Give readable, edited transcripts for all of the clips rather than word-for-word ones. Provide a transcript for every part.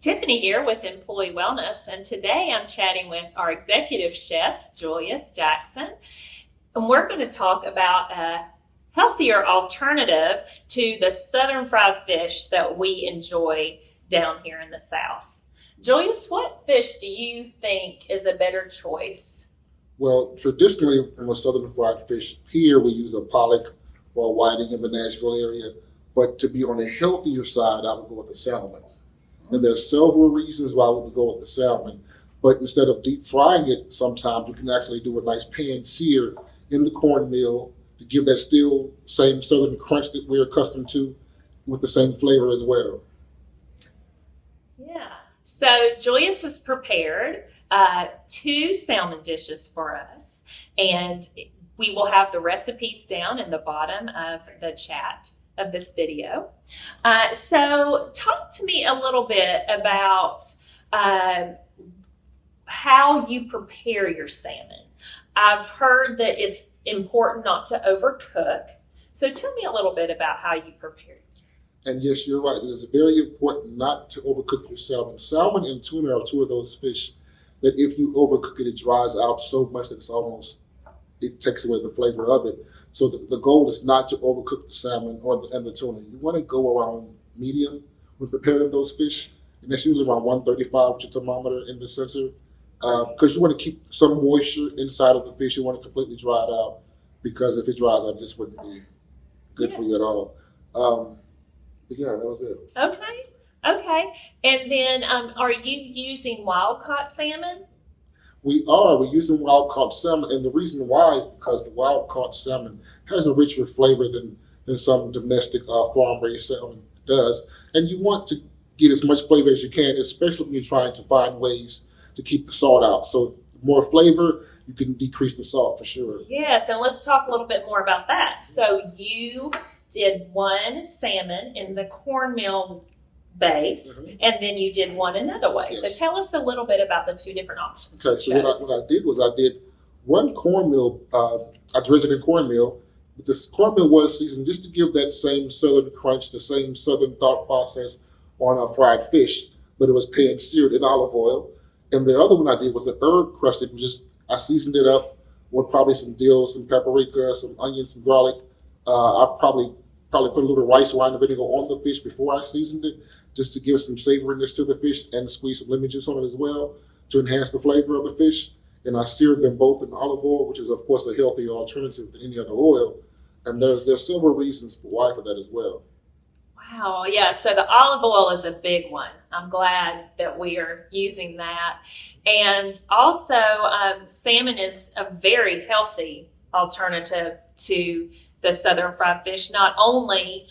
Tiffany here with Employee Wellness, and today I'm chatting with our executive chef, Julius Jackson, and we're going to talk about a healthier alternative to the southern fried fish that we enjoy down here in the South. Julius, what fish do you think is a better choice? Well, traditionally, on a southern fried fish, here we use a pollock or a whiting in the Nashville area. But to be on the healthier side, I would go with the salmon. And there's several reasons why we would go with the salmon. But instead of deep frying it, sometimes you can actually do a nice pan sear in the cornmeal to give that still same southern crunch that we're accustomed to with the same flavor as well. Yeah. So Julius has prepared two salmon dishes for us, and we will have the recipes down in the bottom of the chat of this video. So talk to me a little bit about how you prepare your salmon. I've heard that it's important not to overcook. So tell me a little bit about how you prepare. And yes, you're right. It is very important not to overcook your salmon. Salmon and tuna are two of those fish that if you overcook it, it dries out so much that it takes away the flavor of it. So the goal is not to overcook the salmon and the tuna. You want to go around medium when preparing those fish, and that's usually around 135 with your thermometer in the center, because you want to keep some moisture inside of the fish. You want to completely dry it out, because if it dries out, it just wouldn't be good for you at all. But yeah, that was it. Okay. And then are you using wild-caught salmon? We're using wild-caught salmon, and the reason why is because the wild-caught salmon has a richer flavor than some domestic farm-raised salmon does. And you want to get as much flavor as you can, especially when you're trying to find ways to keep the salt out. So the more flavor, you can decrease the salt for sure. Yes, and let's talk a little bit more about that. So you did one salmon in the cornmeal base, and then you did one another way. Yes. So tell us a little bit about the two different options. Okay, so what I did one cornmeal, I dredged it in cornmeal, but this cornmeal was seasoned just to give that same southern crunch, the same southern thought process on a fried fish, but it was pan seared in olive oil. And the other one I did was an herb crusted, I seasoned it up with probably some dill, some paprika, some onions, some garlic. I probably put a little rice wine vinegar on the fish before I seasoned it, just to give some savoriness to the fish, and squeeze some lemon juice on it as well to enhance the flavor of the fish. And I seared them both in olive oil, which is of course a healthier alternative than any other oil. And there's several reasons why for that as well. Wow, yeah, so the olive oil is a big one. I'm glad that we are using that. And also, salmon is a very healthy alternative to the southern fried fish, not only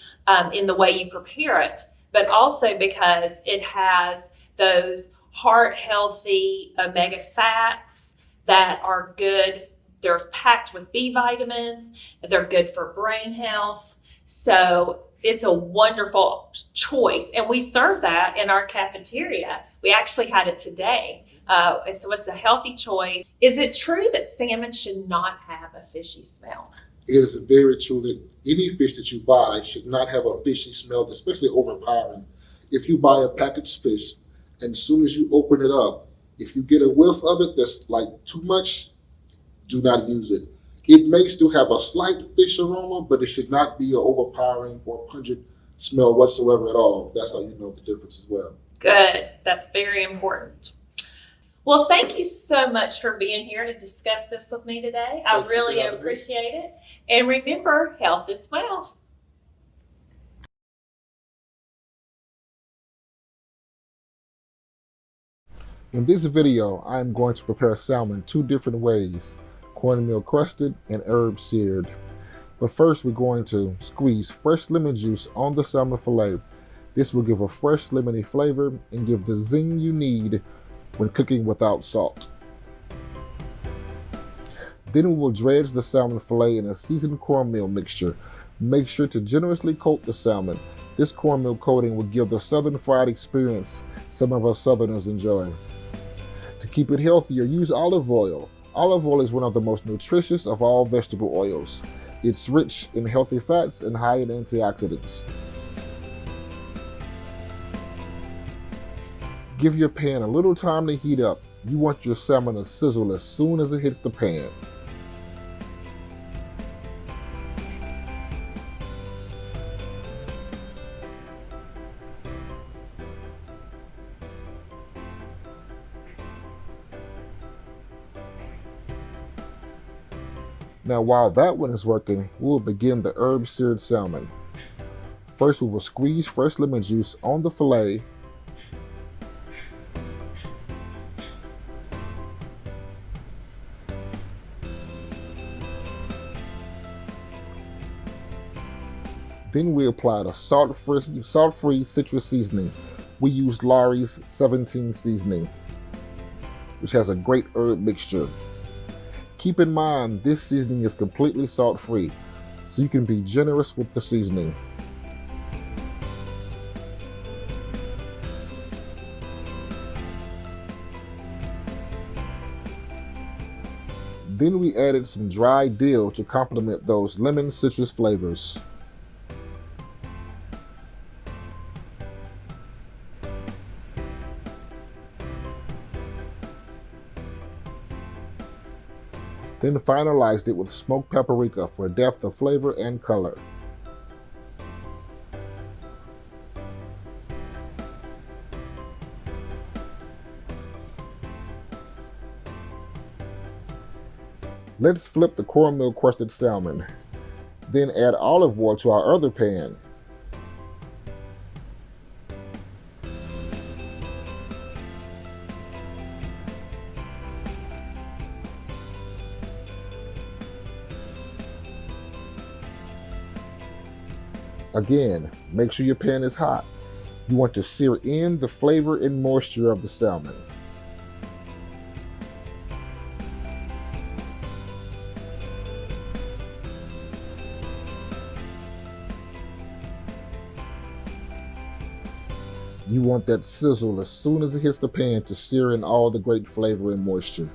in the way you prepare it, but also because it has those heart-healthy omega fats that are good. They're packed with B vitamins. They're good for brain health. So it's a wonderful choice. And we serve that in our cafeteria. We actually had it today. And so it's a healthy choice. Is it true that salmon should not have a fishy smell? It is very true that any fish that you buy should not have a fishy smell, especially overpowering. If you buy a packaged fish, and as soon as you open it up, if you get a whiff of it that's like too much, do not use it. It may still have a slight fish aroma, but it should not be an overpowering or pungent smell whatsoever at all. That's how you know the difference as well. Good. That's very important. Well, thank you so much for being here to discuss this with me today. I really appreciate it. And remember, health is wealth. In this video, I am going to prepare salmon two different ways: cornmeal crusted and herb seared. But first, we're going to squeeze fresh lemon juice on the salmon fillet. This will give a fresh lemony flavor and give the zing you need when cooking without salt. Then we will dredge the salmon fillet in a seasoned cornmeal mixture. Make sure to generously coat the salmon. This cornmeal coating will give the southern fried experience some of us southerners enjoy. To keep it healthier, use olive oil. Olive oil is one of the most nutritious of all vegetable oils. It's rich in healthy fats and high in antioxidants. Give your pan a little time to heat up. You want your salmon to sizzle as soon as it hits the pan. Now while that one is working, we will begin the herb seared salmon. First we will squeeze fresh lemon juice on the fillet. Then we apply the salt-free citrus seasoning. We used Lawry's 17 seasoning, which has a great herb mixture. Keep in mind, this seasoning is completely salt-free, so you can be generous with the seasoning. Then we added some dried dill to complement those lemon citrus flavors. Then finalized it with smoked paprika for depth of flavor and color. Let's flip the cornmeal crusted salmon. Then add olive oil to our other pan. Again, make sure your pan is hot. You want to sear in the flavor and moisture of the salmon. You want that sizzle as soon as it hits the pan to sear in all the great flavor and moisture.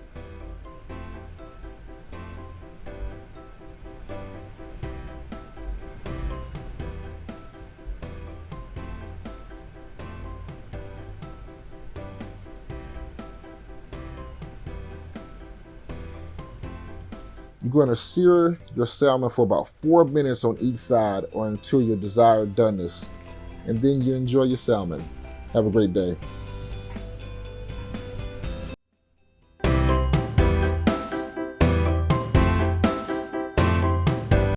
You're going to sear your salmon for about 4 minutes on each side or until your desired doneness, and then you enjoy your salmon. Have a great day.